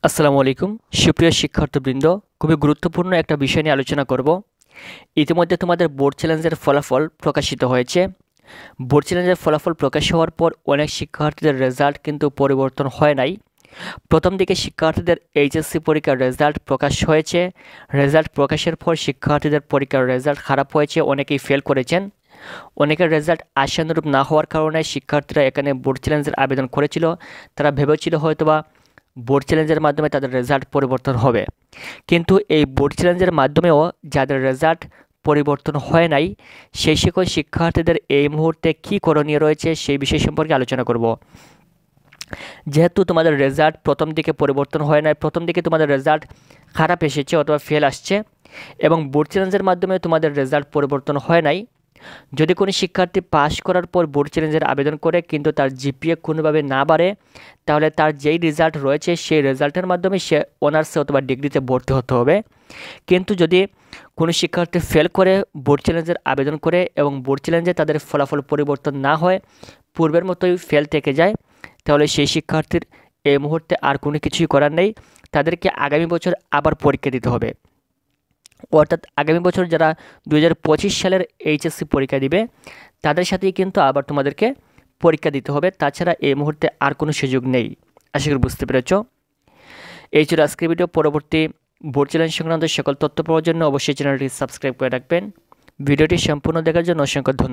আসসালামু আলাইকুম সুপ্রিয় শিক্ষার্থীবৃন্দ, খুবই গুরুত্বপূর্ণ একটা বিষয় নিয়ে আলোচনা করব। ইতিমধ্যে তোমাদের বোর্ড চ্যালেঞ্জের ফলাফল প্রকাশিত হয়েছে। বোর্ড চ্যালেঞ্জের ফলাফল প্রকাশ হওয়ার পর অনেক শিক্ষার্থীদের রেজাল্ট কিন্তু পরিবর্তন হয় নাই। প্রথম দিকে শিক্ষার্থীদের এইচএসসি পরীক্ষার রেজাল্ট প্রকাশ হয়েছে। রেজাল্ট প্রকাশের পর শিক্ষার্থীদের পরীক্ষার রেজাল্ট খারাপ হয়েছে, অনেকেই ফেল করেছেন। অনেকের রেজাল্ট আশানুরূপ না হওয়ার কারণে শিক্ষার্থীরা এখানে বোর্ড চ্যালেঞ্জের আবেদন করেছিল। তারা ভেবেছিল হয়তোবা বোর্ড চ্যালেঞ্জের মাধ্যমে তাদের রেজাল্ট পরিবর্তন হবে, কিন্তু এই বোর্ড চ্যালেঞ্জের মাধ্যমেও যাদের রেজাল্ট পরিবর্তন হয় নাই সেই সকল শিক্ষার্থীদের এই মুহূর্তে কী করণীয় রয়েছে সেই বিষয় সম্পর্কে আলোচনা করব। যেহেতু তোমাদের রেজাল্ট প্রথম দিকে পরিবর্তন হয় নাই, প্রথম দিকে তোমাদের রেজাল্ট খারাপ এসেছে অথবা ফেল আসছে এবং বোর্ড চ্যালেঞ্জের মাধ্যমে তোমাদের রেজাল্ট পরিবর্তন হয় নাই, যদি কোনো শিক্ষার্থী পাশ করার পর বোর্ড চ্যালেঞ্জের আবেদন করে কিন্তু তার জিপিএ কোনোভাবে না বাড়ে, তাহলে তার যেই রেজাল্ট রয়েছে সেই রেজাল্টের মাধ্যমে সে অনার্সে অথবা ডিগ্রিতে ভর্তি হতে হবে। কিন্তু যদি কোনো শিক্ষার্থী ফেল করে বোর্ড চ্যালেঞ্জের আবেদন করে এবং বোর্ড চ্যালেঞ্জে তাদের ফলাফল পরিবর্তন না হয়, পূর্বের মতোই ফেল থেকে যায়, তাহলে সেই শিক্ষার্থীর এই মুহূর্তে আর কোনো কিছুই করার নেই, তাদেরকে আগামী বছর আবার পরীক্ষা দিতে হবে। অর্থাৎ আগামী বছর যারা 2025 সালের এইচএসসি পরীক্ষা দিবে তাদের সাথেই কিন্তু আবার তোমাদেরকে পরীক্ষা দিতে হবে, তাছাড়া এই মুহূর্তে আর কোনো সুযোগ নেই। আশা করি বুঝতে পেরেছ। এই ছিল আজকের ভিডিও। পরবর্তী বোর্ড চ্যালেঞ্জ সংক্রান্ত সকল তথ্য পাওয়ার জন্য অবশ্যই চ্যানেলটি সাবস্ক্রাইব করে রাখবেন। ভিডিওটি সম্পূর্ণ দেখার জন্য অসংখ্য ধন্যবাদ।